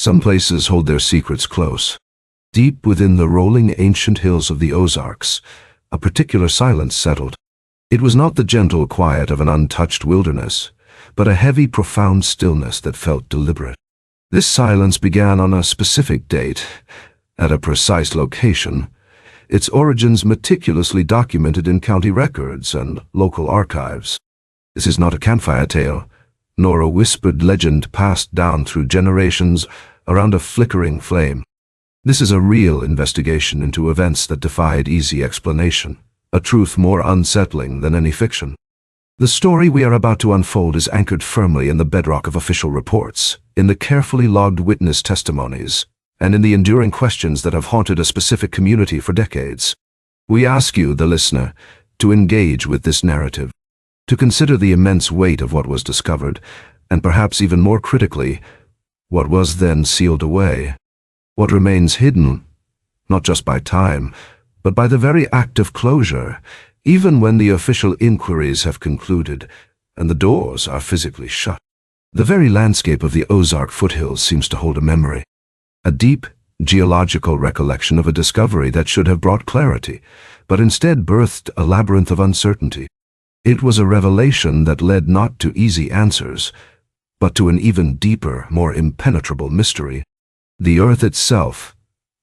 Some places hold their secrets close. Deep within the rolling ancient hills of the Ozarks, a particular silence settled. It was not the gentle quiet of an untouched wilderness, but a heavy, profound stillness that felt deliberate. This silence began on a specific date, at a precise location, its origins meticulously documented in county records and local archives. This is not a campfire tale, nor a whispered legend passed down through generations around a flickering flame. This is a real investigation into events that defied easy explanation, a truth more unsettling than any fiction. The story we are about to unfold is anchored firmly in the bedrock of official reports, in the carefully logged witness testimonies, and in the enduring questions that have haunted a specific community for decades. We ask you, the listener, to engage with this narrative, to consider the immense weight of what was discovered, and perhaps even more critically, what was then sealed away, what remains hidden, not just by time, but by the very act of closure, even when the official inquiries have concluded and the doors are physically shut. The very landscape of the Ozark Foothills seems to hold a memory, a deep geological recollection of a discovery that should have brought clarity, but instead birthed a labyrinth of uncertainty. It was a revelation that led not to easy answers, but to an even deeper, more impenetrable mystery. The earth itself,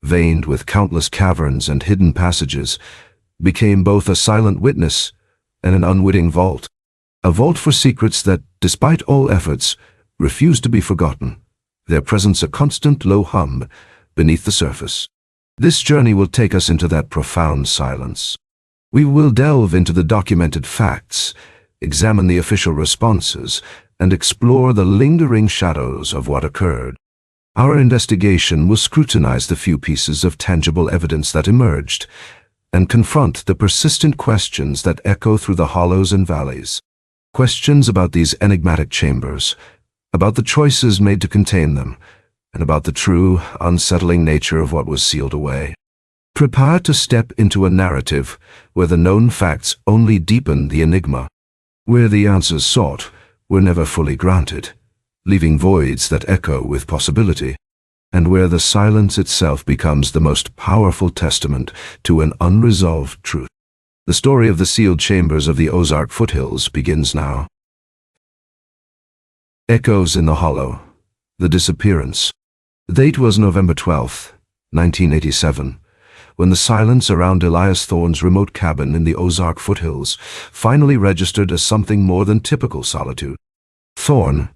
veined with countless caverns and hidden passages, became both a silent witness and an unwitting vault. A vault for secrets that, despite all efforts, refused to be forgotten, their presence a constant low hum beneath the surface. This journey will take us into that profound silence. We will delve into the documented facts, examine the official responses, and explore the lingering shadows of what occurred. Our investigation will scrutinize the few pieces of tangible evidence that emerged, and confront the persistent questions that echo through the hollows and valleys. Questions about these enigmatic chambers, about the choices made to contain them, and about the true, unsettling nature of what was sealed away. Prepare to step into a narrative where the known facts only deepen the enigma, where the answers sought were never fully granted, leaving voids that echo with possibility, and where the silence itself becomes the most powerful testament to an unresolved truth. The story of the sealed chambers of the Ozark Foothills begins now. Echoes in the Hollow. The disappearance. The date was November 12, 1987, when the silence around Elias Thorne's remote cabin in the Ozark Foothills finally registered as something more than typical solitude. Thorne,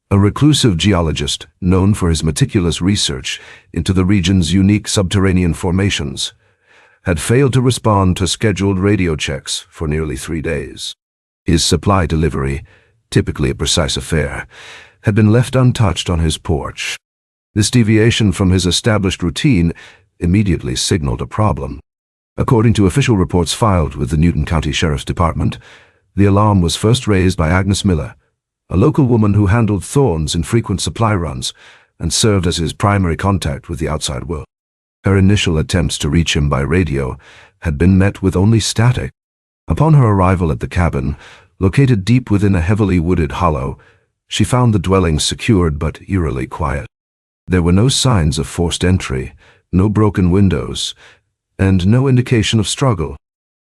a reclusive geologist known for his meticulous research into the region's unique subterranean formations, had failed to respond to scheduled radio checks for nearly 3 days. His supply delivery, typically a precise affair, had been left untouched on his porch. This deviation from his established routine immediately signaled a problem. According to official reports filed with the Newton County Sheriff's Department, the alarm was first raised by Agnes Miller, a local woman who handled Thorne's infrequent supply runs and served as his primary contact with the outside world. Her initial attempts to reach him by radio had been met with only static. Upon her arrival at the cabin, located deep within a heavily wooded hollow, she found the dwelling secured but eerily quiet. There were no signs of forced entry, no broken windows, and no indication of struggle.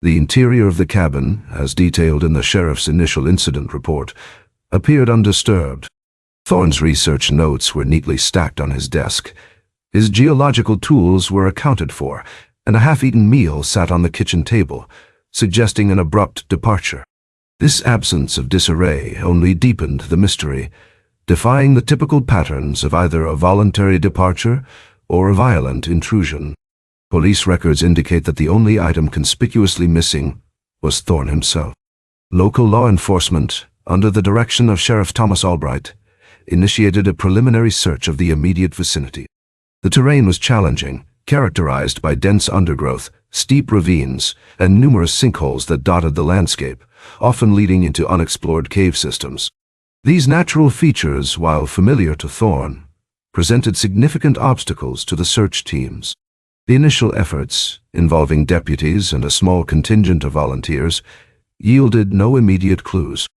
The interior of the cabin, as detailed in the sheriff's initial incident report, appeared undisturbed. Thorne's research notes were neatly stacked on his desk. His geological tools were accounted for, and a half-eaten meal sat on the kitchen table, suggesting an abrupt departure. This absence of disarray only deepened the mystery, defying the typical patterns of either a voluntary departure or a violent intrusion. Police records indicate that the only item conspicuously missing was Thorne himself. Local law enforcement, under the direction of Sheriff Thomas Albright, initiated a preliminary search of the immediate vicinity. The terrain was challenging, characterized by dense undergrowth, steep ravines, and numerous sinkholes that dotted the landscape, often leading into unexplored cave systems. These natural features, while familiar to Thorne, presented significant obstacles to the search teams. The initial efforts, involving deputies and a small contingent of volunteers, yielded no immediate clues.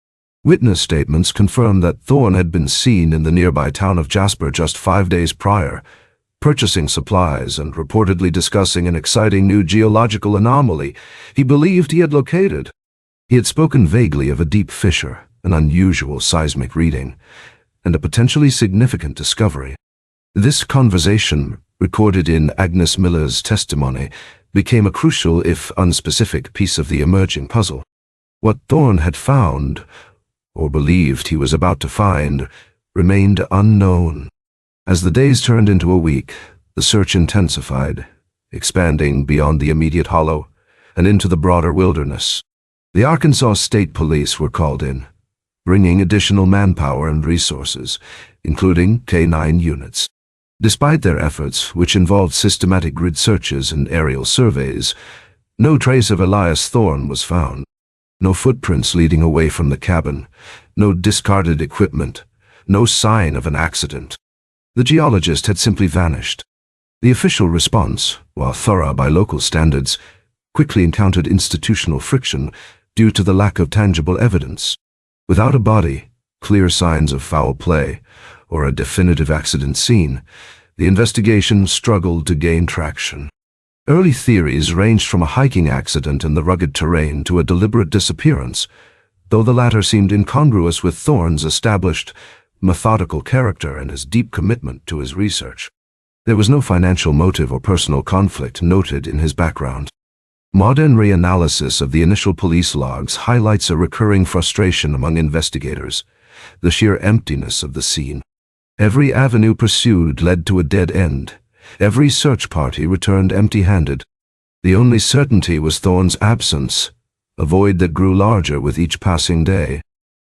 Witness statements confirmed that Thorne had been seen in the nearby town of Jasper just 5 days prior, purchasing supplies and reportedly discussing an exciting new geological anomaly he believed he had located. He had spoken vaguely of a deep fissure, an unusual seismic reading, and a potentially significant discovery. This conversation, recorded in Agnes Miller's testimony, became a crucial if unspecific piece of the emerging puzzle. What Thorne had found, or believed he was about to find, remained unknown. As the days turned into a week, the search intensified, expanding beyond the immediate hollow and into the broader wilderness. The Arkansas State Police were called in, bringing additional manpower and resources, including K-9 units. Despite their efforts, which involved systematic grid searches and aerial surveys, no trace of Elias Thorne was found. No footprints leading away from the cabin, no discarded equipment, no sign of an accident. The geologist had simply vanished. The official response, while thorough by local standards, quickly encountered institutional friction due to the lack of tangible evidence. Without a body, clear signs of foul play, or a definitive accident scene, the investigation struggled to gain traction. Early theories ranged from a hiking accident in the rugged terrain to a deliberate disappearance, though the latter seemed incongruous with Thorne's established, methodical character and his deep commitment to his research. There was no financial motive or personal conflict noted in his background. Modern reanalysis of the initial police logs highlights a recurring frustration among investigators, the sheer emptiness of the scene. Every avenue pursued led to a dead end. Every search party returned empty-handed. The only certainty was Thorne's absence, a void that grew larger with each passing day.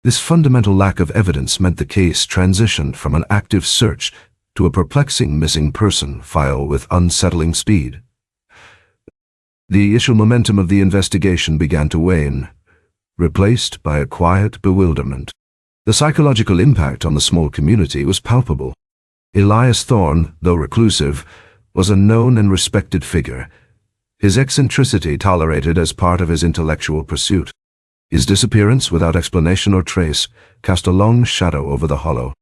This fundamental lack of evidence meant the case transitioned from an active search to a perplexing missing person file with unsettling speed. The initial momentum of the investigation began to wane, replaced by a quiet bewilderment. The psychological impact on the small community was palpable. Elias Thorne, though reclusive, was a known and respected figure, his eccentricity tolerated as part of his intellectual pursuit. His disappearance without explanation or trace cast a long shadow over the hollow.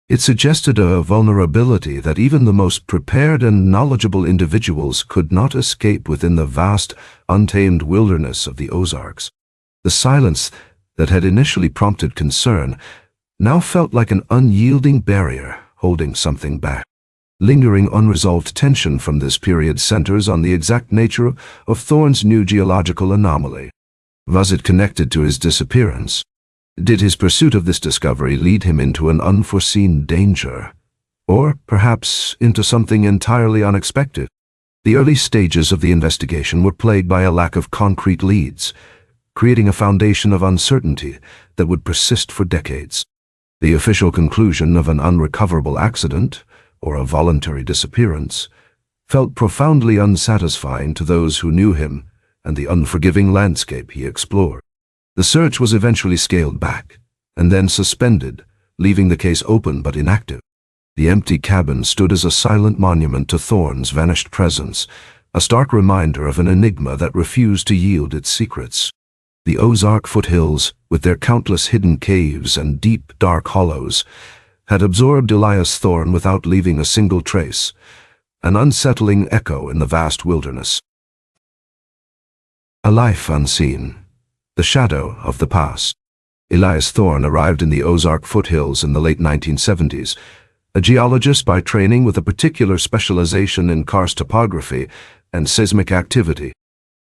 It suggested a vulnerability that even the most prepared and knowledgeable individuals could not escape within the vast, untamed wilderness of the Ozarks. The silence that had initially prompted concern now felt like an unyielding barrier holding something back. Lingering unresolved tension from this period centers on the exact nature of Thorne's new geological anomaly. Was it connected to his disappearance? Did his pursuit of this discovery lead him into an unforeseen danger? Or perhaps into something entirely unexpected? The early stages of the investigation were plagued by a lack of concrete leads, creating a foundation of uncertainty that would persist for decades. The official conclusion of an unrecoverable accident, or a voluntary disappearance, felt profoundly unsatisfying to those who knew him and the unforgiving landscape he explored. The search was eventually scaled back, and then suspended, leaving the case open but inactive. The empty cabin stood as a silent monument to Thorne's vanished presence, a stark reminder of an enigma that refused to yield its secrets. The Ozark Foothills, with their countless hidden caves and deep, dark hollows, had absorbed Elias Thorne without leaving a single trace, an unsettling echo in the vast wilderness. A life unseen, the shadow of the past. Elias Thorne arrived in the Ozark Foothills in the late 1970s, a geologist by training with a particular specialization in karst topography and seismic activity.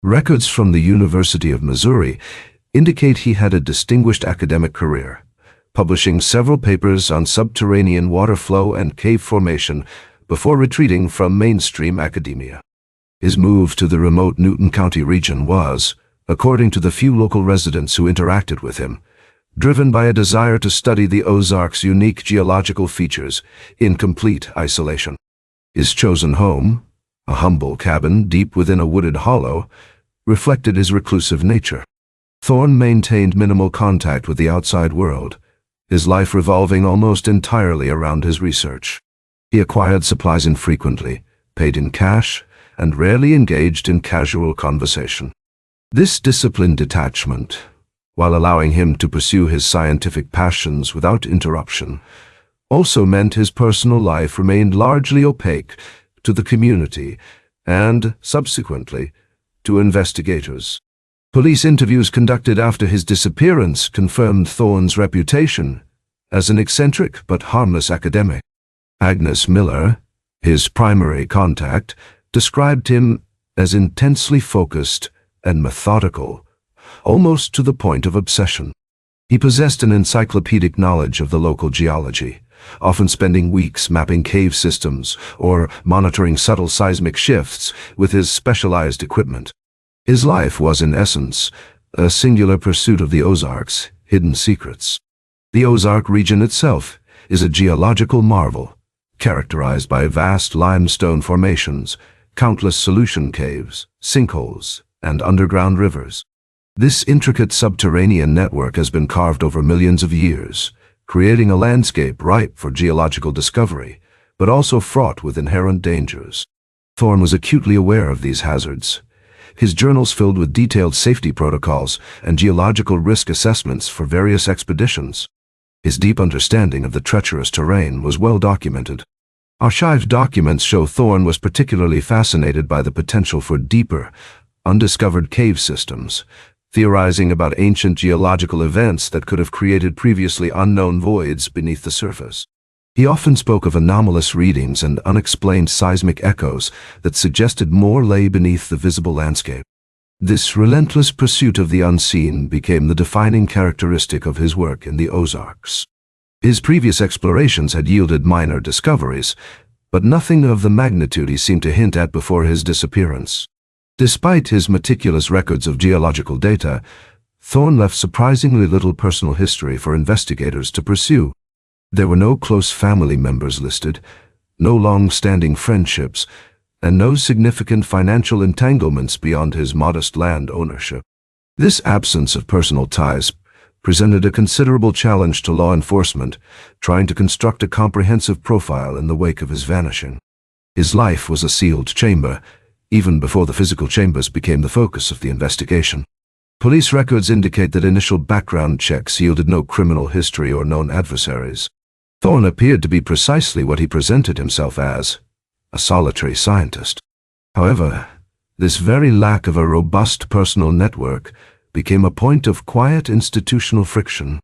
Records from the University of Missouri indicate he had a distinguished academic career, publishing several papers on subterranean water flow and cave formation before retreating from mainstream academia. His move to the remote Newton County region was, according to the few local residents who interacted with him, driven by a desire to study the Ozarks' unique geological features in complete isolation. His chosen home, a humble cabin deep within a wooded hollow, reflected his reclusive nature. Thorne maintained minimal contact with the outside world, his life revolving almost entirely around his research. He acquired supplies infrequently, paid in cash, and rarely engaged in casual conversation. This disciplined detachment, while allowing him to pursue his scientific passions without interruption, also meant his personal life remained largely opaque to the community and, subsequently, to investigators. Police interviews conducted after his disappearance confirmed Thorne's reputation as an eccentric but harmless academic. Agnes Miller, his primary contact, described him as intensely focused and methodical, almost to the point of obsession. He possessed an encyclopedic knowledge of the local geology, often spending weeks mapping cave systems or monitoring subtle seismic shifts with his specialized equipment. His life was, in essence, a singular pursuit of the Ozarks' hidden secrets. The Ozark region itself is a geological marvel, characterized by vast limestone formations, countless solution caves, sinkholes, and underground rivers. This intricate subterranean network has been carved over millions of years, creating a landscape ripe for geological discovery, but also fraught with inherent dangers. Thorne was acutely aware of these hazards. His journals filled with detailed safety protocols and geological risk assessments for various expeditions. His deep understanding of the treacherous terrain was well documented. Archived documents show Thorne was particularly fascinated by the potential for deeper, undiscovered cave systems, theorizing about ancient geological events that could have created previously unknown voids beneath the surface. He often spoke of anomalous readings and unexplained seismic echoes that suggested more lay beneath the visible landscape. This relentless pursuit of the unseen became the defining characteristic of his work in the Ozarks. His previous explorations had yielded minor discoveries, but nothing of the magnitude he seemed to hint at before his disappearance. Despite his meticulous records of geological data, Thorne left surprisingly little personal history for investigators to pursue. There were no close family members listed, no long-standing friendships, and no significant financial entanglements beyond his modest land ownership. This absence of personal ties presented a considerable challenge to law enforcement, trying to construct a comprehensive profile in the wake of his vanishing. His life was a sealed chamber, even before the physical chambers became the focus of the investigation. Police records indicate that initial background checks yielded no criminal history or known adversaries. Thorne appeared to be precisely what he presented himself as, a solitary scientist. However, this very lack of a robust personal network became a point of quiet institutional friction.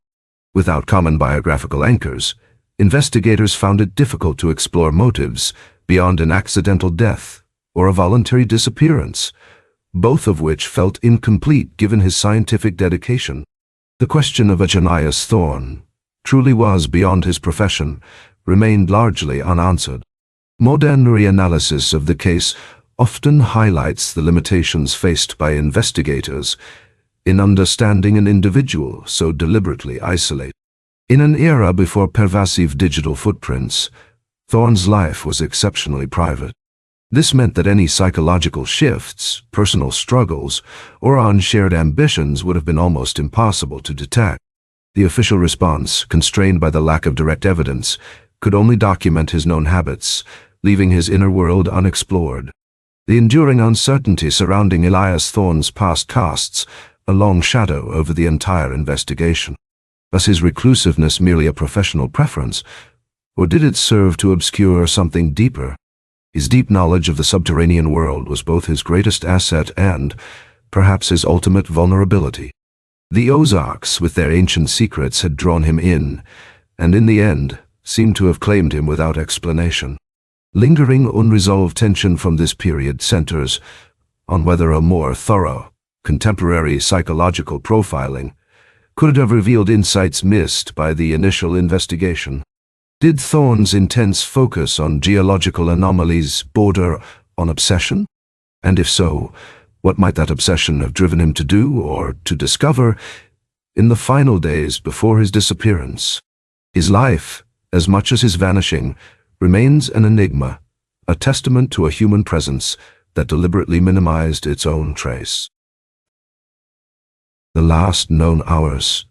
Without common biographical anchors, investigators found it difficult to explore motives beyond an accidental death or a voluntary disappearance, both of which felt incomplete given his scientific dedication. The question of Elias Thorne truly was beyond his profession remained largely unanswered. Modern reanalysis of the case often highlights the limitations faced by investigators in understanding an individual so deliberately isolated. In an era before pervasive digital footprints, Thorne's life was exceptionally private. This meant that any psychological shifts, personal struggles, or unshared ambitions would have been almost impossible to detect. The official response, constrained by the lack of direct evidence, could only document his known habits, leaving his inner world unexplored. The enduring uncertainty surrounding Elias Thorne's past casts a long shadow over the entire investigation. Was his reclusiveness merely a professional preference, or did it serve to obscure something deeper? His deep knowledge of the subterranean world was both his greatest asset and, perhaps, his ultimate vulnerability. The Ozarks, with their ancient secrets, had drawn him in, and in the end, seemed to have claimed him without explanation. Lingering unresolved tension from this period centers on whether a more thorough, contemporary psychological profiling could have revealed insights missed by the initial investigation. Did Thorne's intense focus on geological anomalies border on obsession? And if so, what might that obsession have driven him to do or to discover in the final days before his disappearance? His life, as much as his vanishing, remains an enigma, a testament to a human presence that deliberately minimized its own trace. The last known hours,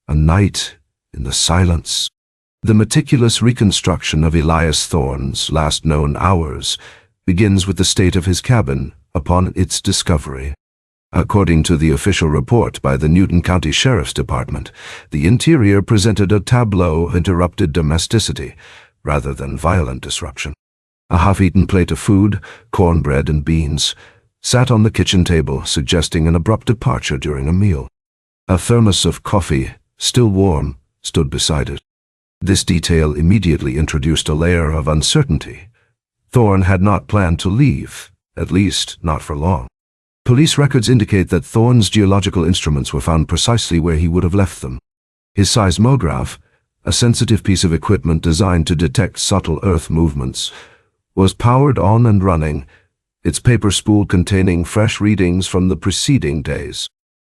a night in the silence. The meticulous reconstruction of Elias Thorne's last known hours begins with the state of his cabin upon its discovery. According to the official report by the Newton County Sheriff's Department, the interior presented a tableau of interrupted domesticity rather than violent disruption. A half-eaten plate of food, cornbread and beans, sat on the kitchen table, suggesting an abrupt departure during a meal. A thermos of coffee, still warm, stood beside it. This detail immediately introduced a layer of uncertainty. Thorne had not planned to leave, at least not for long. Police records indicate that Thorne's geological instruments were found precisely where he would have left them. His seismograph, a sensitive piece of equipment designed to detect subtle earth movements, was powered on and running, its paper spool containing fresh readings from the preceding days.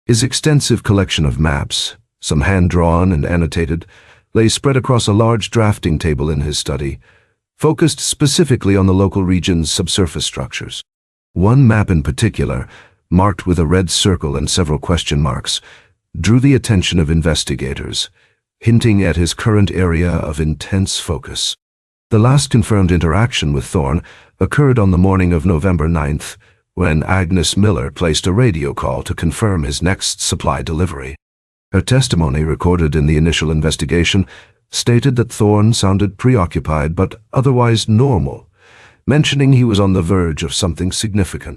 His extensive collection of maps, some hand-drawn and annotated, lay spread across a large drafting table in his study, focused specifically on the local region's subsurface structures. One map in particular, marked with a red circle and several question marks, drew the attention of investigators, hinting at his current area of intense focus. The last confirmed interaction with Thorne occurred on the morning of November 9th, when Agnes Miller placed a radio call to confirm his next supply delivery. Her testimony, recorded in the initial investigation, stated that Thorne sounded preoccupied but otherwise normal, mentioning he was on the verge of something significant.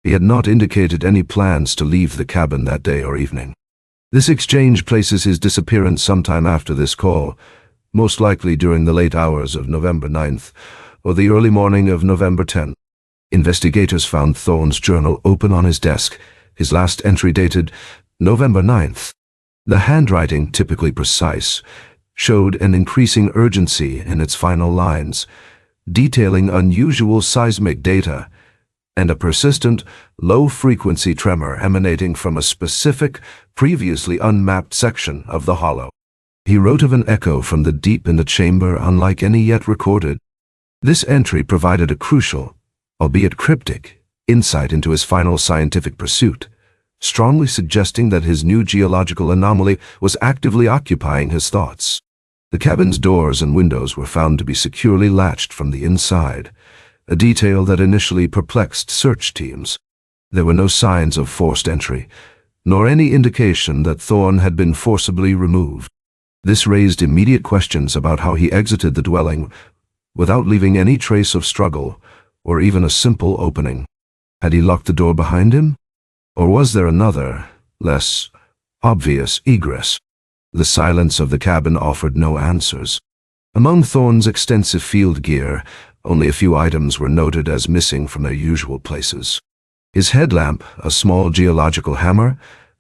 He had not indicated any plans to leave the cabin that day or evening. This exchange places his disappearance sometime after this call, most likely during the late hours of November 9th or the early morning of November 10th. Investigators found Thorne's journal open on his desk, his last entry dated November 9th. The handwriting, typically precise, showed an increasing urgency in its final lines, detailing unusual seismic data and a persistent, low-frequency tremor emanating from a specific, previously unmapped section of the hollow. He wrote of an echo from the deep in the chamber unlike any yet recorded. This entry provided a crucial, albeit cryptic, insight into his final scientific pursuit, strongly suggesting that his new geological anomaly was actively occupying his thoughts. The cabin's doors and windows were found to be securely latched from the inside, a detail that initially perplexed search teams. There were no signs of forced entry, nor any indication that Thorne had been forcibly removed. This raised immediate questions about how he exited the dwelling without leaving any trace of struggle or even a simple opening. Had he locked the door behind him? Or was there another, less obvious egress? The silence of the cabin offered no answers. Among Thorne's extensive field gear, only a few items were noted as missing from their usual places. His headlamp, a small geological hammer,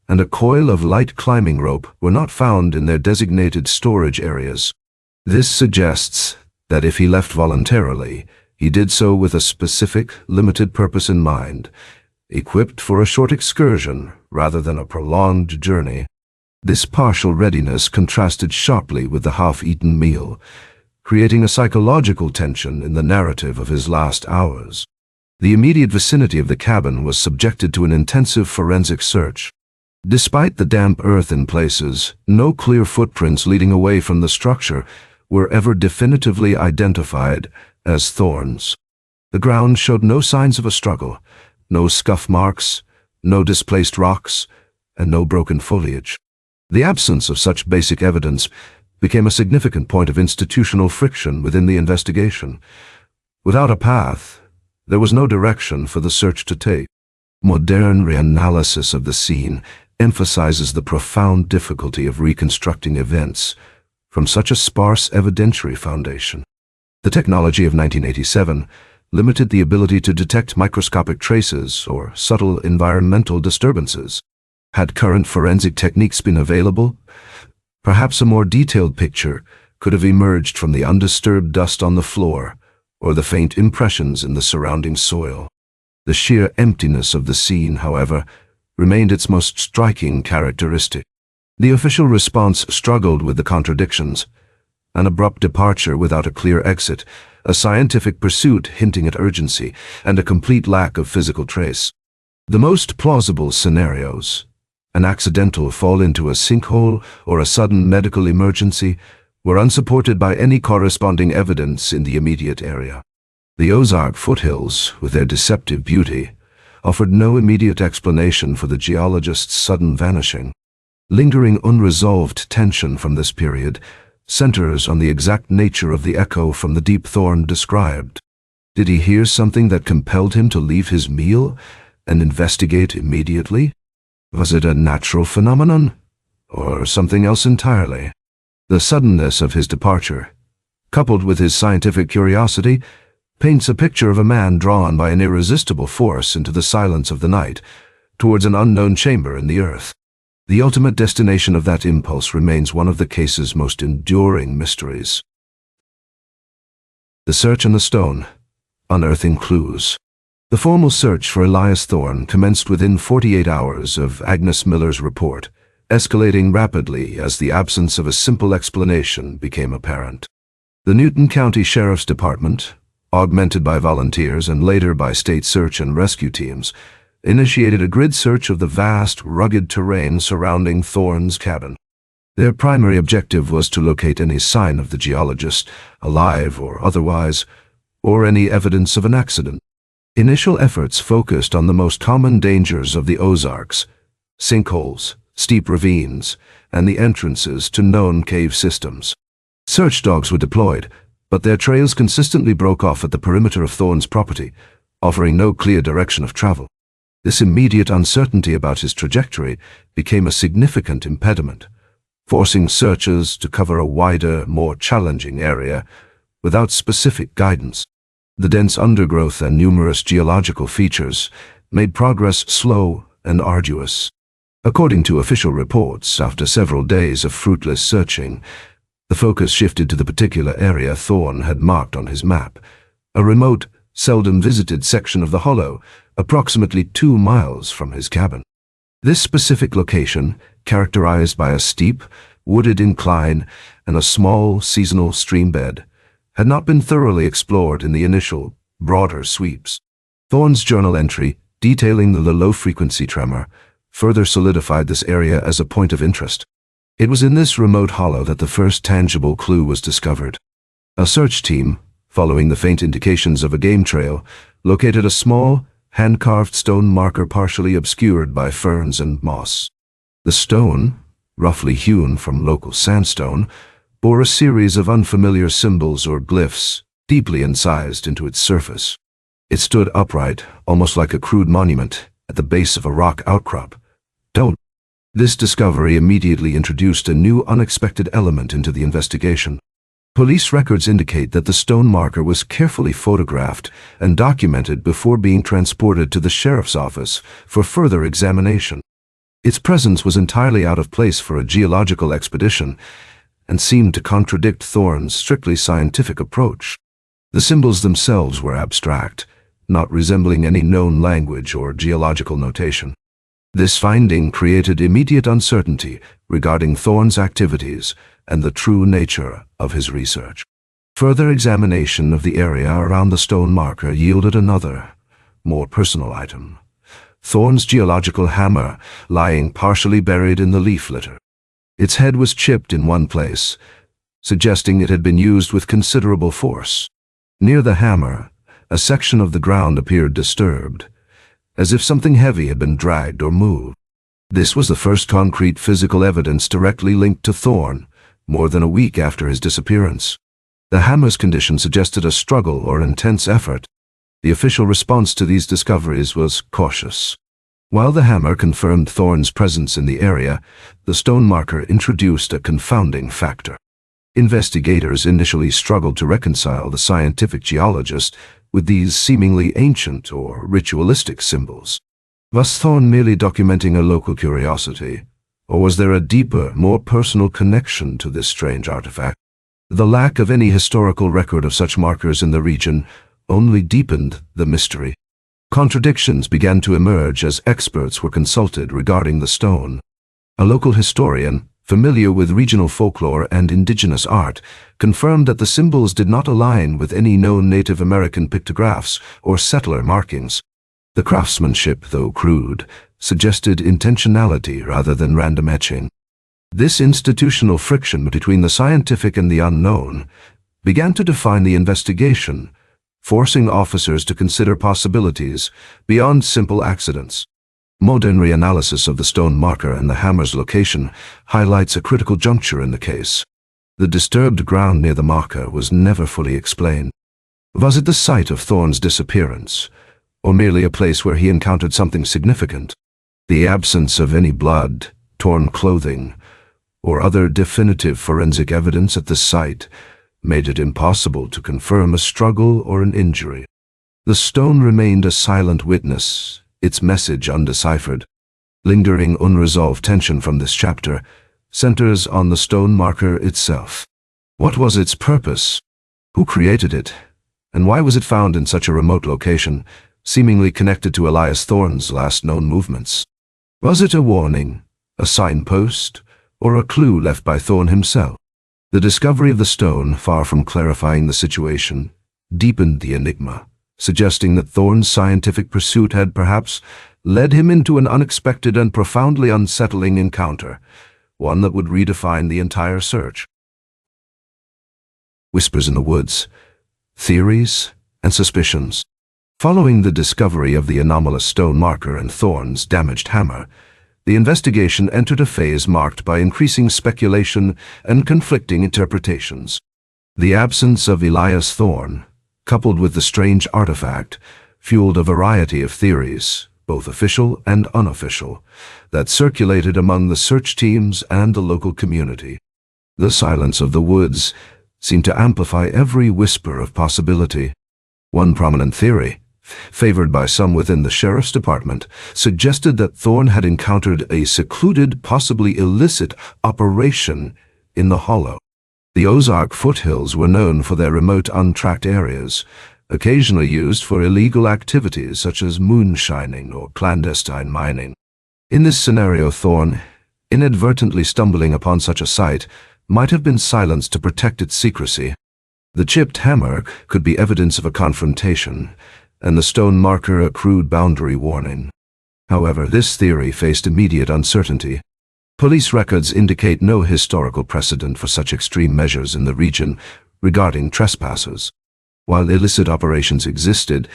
and a coil of light climbing rope were not found in their designated storage areas. This suggests that if he left voluntarily, he did so with a specific, limited purpose in mind, equipped for a short excursion rather than a prolonged journey. This partial readiness contrasted sharply with the half-eaten meal, creating a psychological tension in the narrative of his last hours. The immediate vicinity of the cabin was subjected to an intensive forensic search. Despite the damp earth in places, no clear footprints leading away from the structure were ever definitively identified as Thorne's. The ground showed no signs of a struggle, no scuff marks, no displaced rocks, and no broken foliage. The absence of such basic evidence became a significant point of institutional friction within the investigation. Without a path, there was no direction for the search to take. Modern reanalysis of the scene emphasizes the profound difficulty of reconstructing events from such a sparse evidentiary foundation. The technology of 1987 limited the ability to detect microscopic traces or subtle environmental disturbances. Had current forensic techniques been available, perhaps a more detailed picture could have emerged from the undisturbed dust on the floor or the faint impressions in the surrounding soil. The sheer emptiness of the scene, however, remained its most striking characteristic. The official response struggled with the contradictions: an abrupt departure without a clear exit, a scientific pursuit hinting at urgency, and a complete lack of physical trace. The most plausible scenarios, an accidental fall into a sinkhole or a sudden medical emergency, were unsupported by any corresponding evidence in the immediate area. The Ozark Foothills, with their deceptive beauty, offered no immediate explanation for the geologist's sudden vanishing. Lingering unresolved tension from this period centers on the exact nature of the echo from the deep Thorne described. Did he hear something that compelled him to leave his meal and investigate immediately? Was it a natural phenomenon, or something else entirely? The suddenness of his departure, coupled with his scientific curiosity, paints a picture of a man drawn by an irresistible force into the silence of the night, towards an unknown chamber in the earth. The ultimate destination of that impulse remains one of the case's most enduring mysteries. The search on the stone, unearthing clues. The formal search for Elias Thorne commenced within 48 hours of Agnes Miller's report, escalating rapidly as the absence of a simple explanation became apparent. The Newton County Sheriff's Department, augmented by volunteers and later by state search and rescue teams, initiated a grid search of the vast, rugged terrain surrounding Thorne's cabin. Their primary objective was to locate any sign of the geologist, alive or otherwise, or any evidence of an accident. Initial efforts focused on the most common dangers of the Ozarks: sinkholes, steep ravines, and the entrances to known cave systems. Search dogs were deployed, but their trails consistently broke off at the perimeter of Thorne's property, offering no clear direction of travel. This immediate uncertainty about his trajectory became a significant impediment, forcing searchers to cover a wider, more challenging area without specific guidance. The dense undergrowth and numerous geological features made progress slow and arduous. According to official reports, after several days of fruitless searching, the focus shifted to the particular area Thorne had marked on his map, a remote, seldom visited section of the hollow, approximately 2 miles from his cabin. This specific location, characterized by a steep, wooded incline and a small, seasonal stream bed, had not been thoroughly explored in the initial, broader sweeps. Thorne's journal entry, detailing the low-frequency tremor, further solidified this area as a point of interest. It was in this remote hollow that the first tangible clue was discovered. A search team, following the faint indications of a game trail, located a small, hand-carved stone marker partially obscured by ferns and moss. The stone, roughly hewn from local sandstone, bore a series of unfamiliar symbols or glyphs, deeply incised into its surface. It stood upright, almost like a crude monument, at the base of a rock outcrop. This discovery immediately introduced a new unexpected element into the investigation. Police records indicate that the stone marker was carefully photographed and documented before being transported to the sheriff's office for further examination. Its presence was entirely out of place for a geological expedition and seemed to contradict Thorne's strictly scientific approach. The symbols themselves were abstract, not resembling any known language or geological notation. This finding created immediate uncertainty regarding Thorne's activities and the true nature of his research. Further examination of the area around the stone marker yielded another, more personal item: Thorne's geological hammer lying partially buried in the leaf litter. Its head was chipped in one place, suggesting it had been used with considerable force. Near the hammer, a section of the ground appeared disturbed, as if something heavy had been dragged or moved. This was the first concrete physical evidence directly linked to Thorne, more than a week after his disappearance. The hammer's condition suggested a struggle or intense effort. The official response to these discoveries was cautious. While the hammer confirmed Thorne's presence in the area, the stone marker introduced a confounding factor. Investigators initially struggled to reconcile the scientific geologist with these seemingly ancient or ritualistic symbols. Was Thorne merely documenting a local curiosity, or was there a deeper, more personal connection to this strange artifact? The lack of any historical record of such markers in the region only deepened the mystery. Contradictions began to emerge as experts were consulted regarding the stone. A local historian, familiar with regional folklore and indigenous art, confirmed that the symbols did not align with any known Native American pictographs or settler markings. The craftsmanship, though crude, suggested intentionality rather than random etching. This institutional friction between the scientific and the unknown began to define the investigation, forcing officers to consider possibilities beyond simple accidents. Modern reanalysis of the stone marker and the hammer's location highlights a critical juncture in the case. The disturbed ground near the marker was never fully explained. Was it the site of Thorne's disappearance, or merely a place where he encountered something significant? The absence of any blood, torn clothing, or other definitive forensic evidence at the site made it impossible to confirm a struggle or an injury. The stone remained a silent witness, its message undeciphered. Lingering unresolved tension from this chapter centers on the stone marker itself. What was its purpose? Who created it? And why was it found in such a remote location, seemingly connected to Elias Thorne's last known movements? Was it a warning, a signpost, or a clue left by Thorne himself? The discovery of the stone, far from clarifying the situation, deepened the enigma, suggesting that Thorne's scientific pursuit had perhaps led him into an unexpected and profoundly unsettling encounter, one that would redefine the entire search. Whispers in the woods, theories and suspicions. Following the discovery of the anomalous stone marker and Thorne's damaged hammer, the investigation entered a phase marked by increasing speculation and conflicting interpretations. The absence of Elias Thorne, coupled with the strange artifact, fueled a variety of theories, both official and unofficial, that circulated among the search teams and the local community. The silence of the woods seemed to amplify every whisper of possibility. One prominent theory, favored by some within the sheriff's department, suggested that Thorne had encountered a secluded, possibly illicit, operation in the hollow. The Ozark Foothills were known for their remote, untracked areas, occasionally used for illegal activities such as moonshining or clandestine mining. In this scenario, Thorne, inadvertently stumbling upon such a site, might have been silenced to protect its secrecy. The chipped hammer could be evidence of a confrontation, and the stone marker a crude boundary warning. However, this theory faced immediate uncertainty. Police records indicate no historical precedent for such extreme measures in the region regarding trespassers. While illicit operations existed,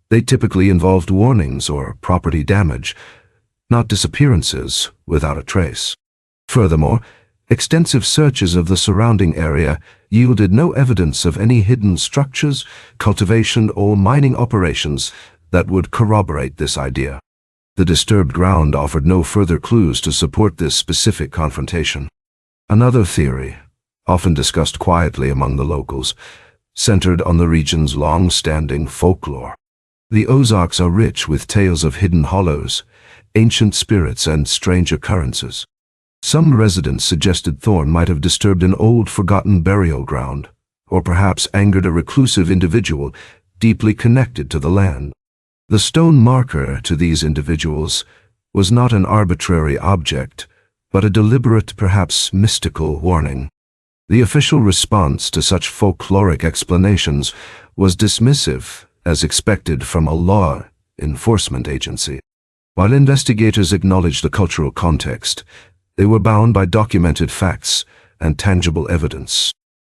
they typically involved warnings or property damage, not disappearances without a trace. Furthermore, extensive searches of the surrounding area yielded no evidence of any hidden structures, cultivation, or mining operations that would corroborate this idea. The disturbed ground offered no further clues to support this specific confrontation. Another theory, often discussed quietly among the locals, centered on the region's long-standing folklore. The Ozarks are rich with tales of hidden hollows, ancient spirits, and strange occurrences. Some residents suggested Thorne might have disturbed an old forgotten burial ground, or perhaps angered a reclusive individual deeply connected to the land. The stone marker to these individuals was not an arbitrary object, but a deliberate, perhaps mystical warning. The official response to such folkloric explanations was dismissive, as expected from a law enforcement agency. While investigators acknowledged the cultural context, they were bound by documented facts and tangible evidence.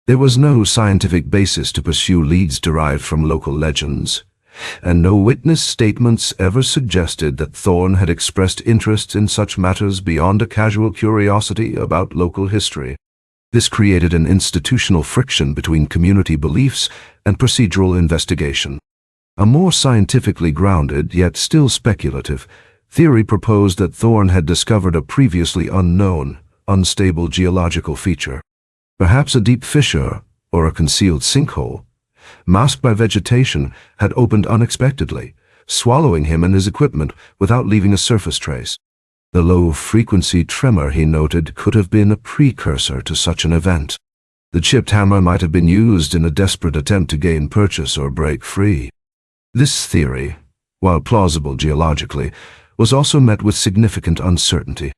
There was no scientific basis to pursue leads derived from local legends, and no witness statements ever suggested that Thorne had expressed interest in such matters beyond a casual curiosity about local history. This created an institutional friction between community beliefs and procedural investigation. A more scientifically grounded, yet still speculative, theory proposed that Thorne had discovered a previously unknown, unstable geological feature. Perhaps a deep fissure or a concealed sinkhole, masked by vegetation, had opened unexpectedly, swallowing him and his equipment without leaving a surface trace. The low-frequency tremor, he noted, could have been a precursor to such an event. The chipped hammer might have been used in a desperate attempt to gain purchase or break free. This theory, while plausible geologically, was also met with significant uncertainty.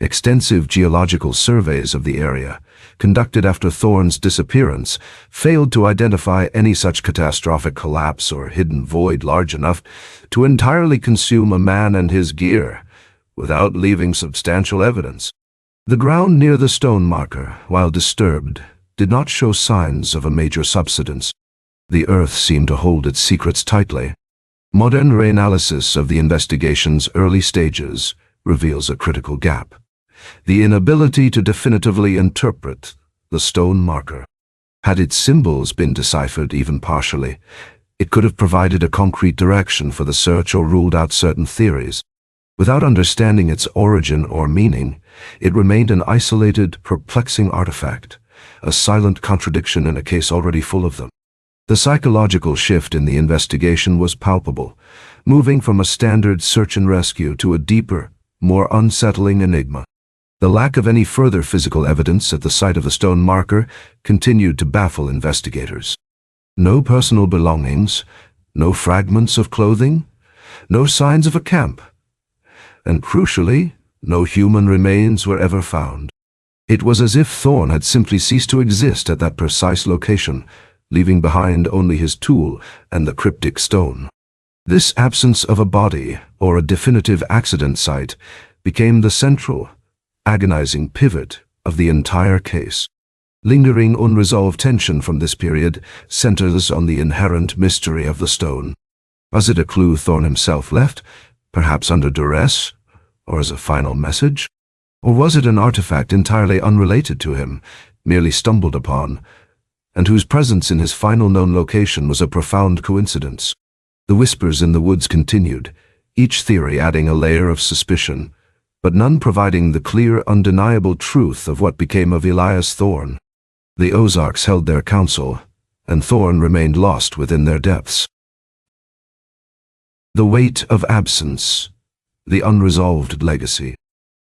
Extensive geological surveys of the area, conducted after Thorne's disappearance, failed to identify any such catastrophic collapse or hidden void large enough to entirely consume a man and his gear, without leaving substantial evidence. The ground near the stone marker, while disturbed, did not show signs of a major subsidence. The Earth seemed to hold its secrets tightly. Modern reanalysis of the investigation's early stages reveals a critical gap: the inability to definitively interpret the stone marker. Had its symbols been deciphered even partially, it could have provided a concrete direction for the search or ruled out certain theories. Without understanding its origin or meaning, it remained an isolated, perplexing artifact, a silent contradiction in a case already full of them. The psychological shift in the investigation was palpable, moving from a standard search and rescue to a deeper, more unsettling enigma. The lack of any further physical evidence at the site of the stone marker continued to baffle investigators. No personal belongings, no fragments of clothing, no signs of a camp, and crucially, no human remains were ever found. It was as if Thorne had simply ceased to exist at that precise location, leaving behind only his tool and the cryptic stone. This absence of a body or a definitive accident site became the central, agonizing pivot of the entire case. Lingering unresolved tension from this period centers on the inherent mystery of the stone. Was it a clue Thorne himself left, perhaps under duress, or as a final message? Or was it an artifact entirely unrelated to him, merely stumbled upon, and whose presence in his final known location was a profound coincidence? The whispers in the woods continued, each theory adding a layer of suspicion, but none providing the clear, undeniable truth of what became of Elias Thorne. The Ozarks held their counsel, and Thorne remained lost within their depths. The weight of absence, the unresolved legacy.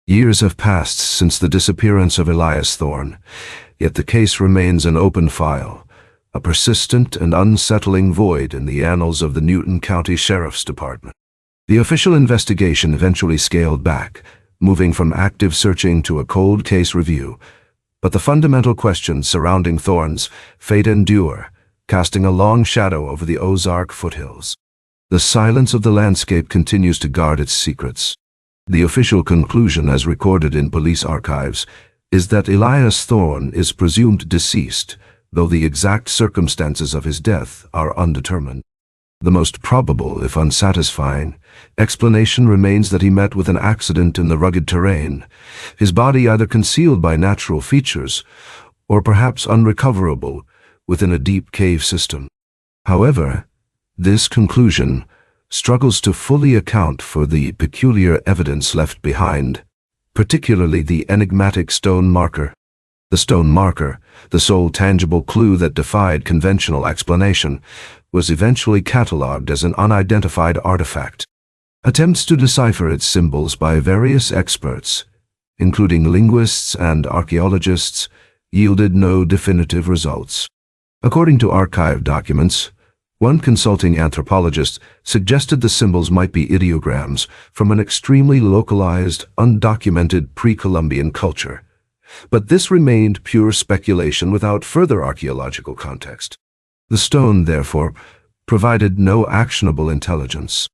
Years have passed since the disappearance of Elias Thorne, yet the case remains an open file, a persistent and unsettling void in the annals of the Newton County Sheriff's Department. The official investigation eventually scaled back, moving from active searching to a cold case review, but the fundamental questions surrounding Thorne's fate endure, casting a long shadow over the Ozark Foothills. The silence of the landscape continues to guard its secrets. The official conclusion, as recorded in police archives, is that Elias Thorne is presumed deceased, though the exact circumstances of his death are undetermined. The most probable, if unsatisfying, explanation remains that he met with an accident in the rugged terrain, his body either concealed by natural features or perhaps unrecoverable within a deep cave system. However, this conclusion struggles to fully account for the peculiar evidence left behind, particularly the enigmatic stone marker. The stone marker, the sole tangible clue that defied conventional explanation, was eventually catalogued as an unidentified artifact. Attempts to decipher its symbols by various experts, including linguists and archaeologists, yielded no definitive results. According to archive documents, one consulting anthropologist suggested the symbols might be ideograms from an extremely localized, undocumented pre-Columbian culture. But this remained pure speculation without further archaeological context. The stone, therefore, provided no actionable intelligence.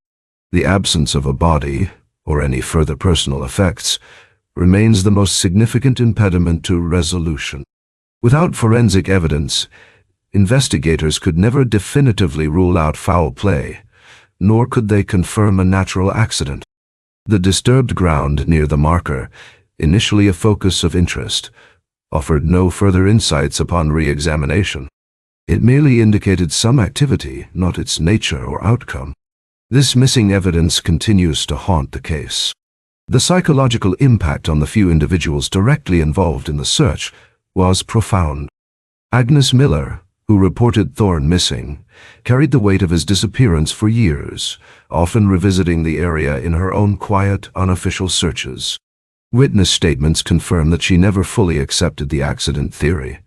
The absence of a body, or any further personal effects, remains the most significant impediment to resolution. Without forensic evidence, investigators could never definitively rule out foul play, nor could they confirm a natural accident. The disturbed ground near the marker, initially a focus of interest, offered no further insights upon re-examination. It merely indicated some activity, not its nature or outcome. This missing evidence continues to haunt the case. The psychological impact on the few individuals directly involved in the search was profound. Agnes Miller, who reported Thorne missing, carried the weight of his disappearance for years, often revisiting the area in her own quiet, unofficial searches. Witness statements confirm that she never fully accepted the accident theory,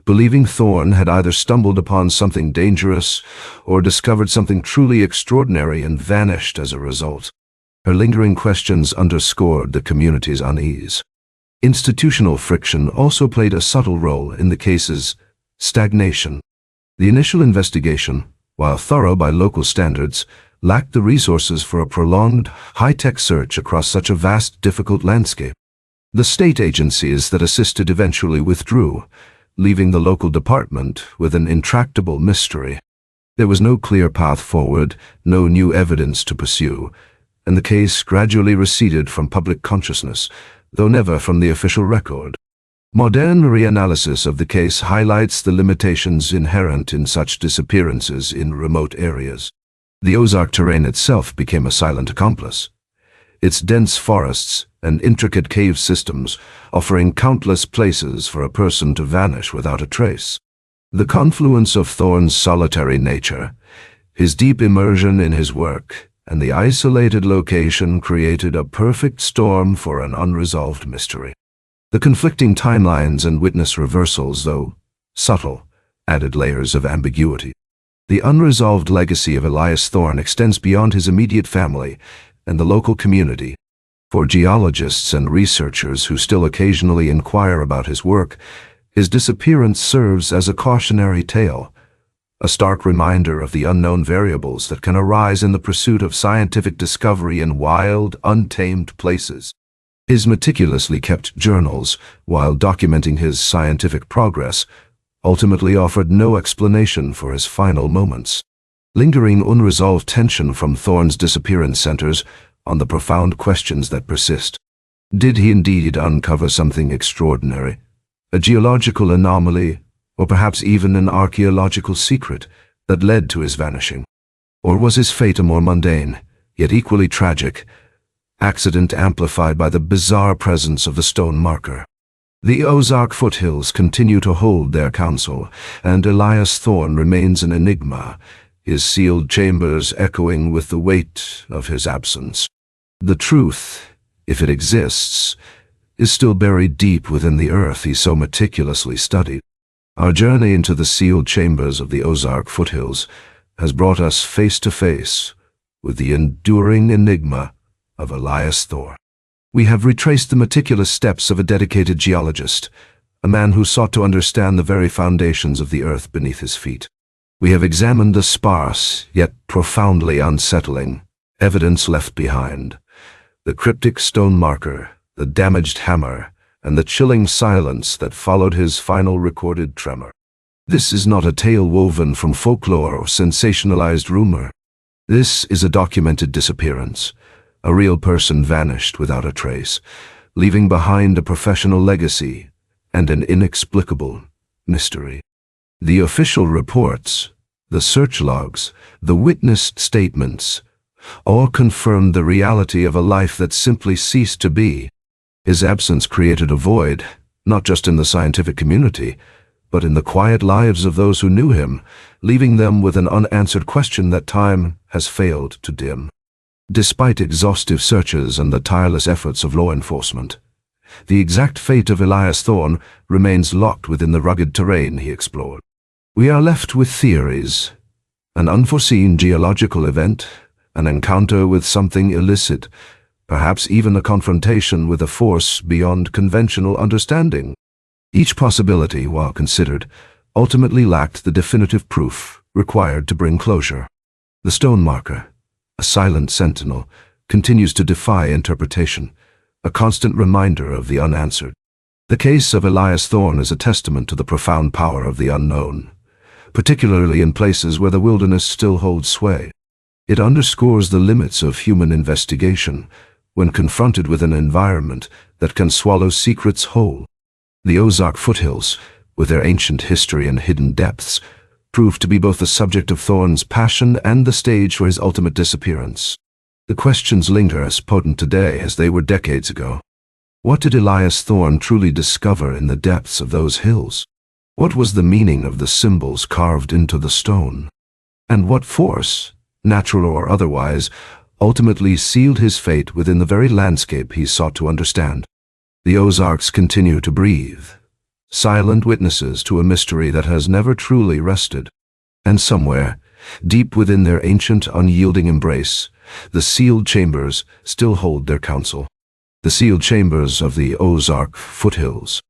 believing Thorne had either stumbled upon something dangerous or discovered something truly extraordinary and vanished as a result. Her lingering questions underscored the community's unease. Institutional friction also played a subtle role in the case's stagnation. The initial investigation, while thorough by local standards, lacked the resources for a prolonged, high-tech search across such a vast, difficult landscape. The state agencies that assisted eventually withdrew, leaving the local department with an intractable mystery. There was no clear path forward, no new evidence to pursue, and the case gradually receded from public consciousness, though never from the official record. Modern reanalysis of the case highlights the limitations inherent in such disappearances in remote areas. The Ozark terrain itself became a silent accomplice, its dense forests and intricate cave systems offering countless places for a person to vanish without a trace. The confluence of Thorne's solitary nature, his deep immersion in his work, and the isolated location created a perfect storm for an unresolved mystery. The conflicting timelines and witness reversals, though subtle, added layers of ambiguity. The unresolved legacy of Elias Thorne extends beyond his immediate family and the local community. For geologists and researchers who still occasionally inquire about his work, his disappearance serves as a cautionary tale, a stark reminder of the unknown variables that can arise in the pursuit of scientific discovery in wild, untamed places. His meticulously kept journals, while documenting his scientific progress, ultimately offered no explanation for his final moments. Lingering unresolved tension from Thorne's disappearance centers on the profound questions that persist. Did he indeed uncover something extraordinary, a geological anomaly, or perhaps even an archaeological secret that led to his vanishing? Or was his fate a more mundane, yet equally tragic, accident amplified by the bizarre presence of the stone marker? The Ozark Foothills continue to hold their counsel, and Elias Thorne remains an enigma, his sealed chambers echoing with the weight of his absence. The truth, if it exists, is still buried deep within the earth he so meticulously studied. Our journey into the sealed chambers of the Ozark Foothills has brought us face to face with the enduring enigma of Elias Thorne. We have retraced the meticulous steps of a dedicated geologist, a man who sought to understand the very foundations of the earth beneath his feet. We have examined the sparse, yet profoundly unsettling, evidence left behind, the cryptic stone marker, the damaged hammer, and the chilling silence that followed his final recorded tremor. This is not a tale woven from folklore or sensationalized rumor. This is a documented disappearance. A real person vanished without a trace, leaving behind a professional legacy and an inexplicable mystery. The official reports, the search logs, the witnessed statements, all confirmed the reality of a life that simply ceased to be. His absence created a void, not just in the scientific community, but in the quiet lives of those who knew him, leaving them with an unanswered question that time has failed to dim. Despite exhaustive searches and the tireless efforts of law enforcement, the exact fate of Elias Thorne remains locked within the rugged terrain he explored. We are left with theories, an unforeseen geological event, an encounter with something illicit, perhaps even a confrontation with a force beyond conventional understanding. Each possibility, while considered, ultimately lacked the definitive proof required to bring closure. The stone marker, a silent sentinel, continues to defy interpretation, a constant reminder of the unanswered. The case of Elias Thorne is a testament to the profound power of the unknown, particularly in places where the wilderness still holds sway. It underscores the limits of human investigation when confronted with an environment that can swallow secrets whole. The Ozark Foothills, with their ancient history and hidden depths, proved to be both the subject of Thorne's passion and the stage for his ultimate disappearance. The questions linger as potent today as they were decades ago. What did Elias Thorne truly discover in the depths of those hills? What was the meaning of the symbols carved into the stone? And what force, natural or otherwise, ultimately sealed his fate within the very landscape he sought to understand? The Ozarks continue to breathe, silent witnesses to a mystery that has never truly rested. And somewhere, deep within their ancient, unyielding embrace, the sealed chambers still hold their counsel. The sealed chambers of the Ozark Foothills.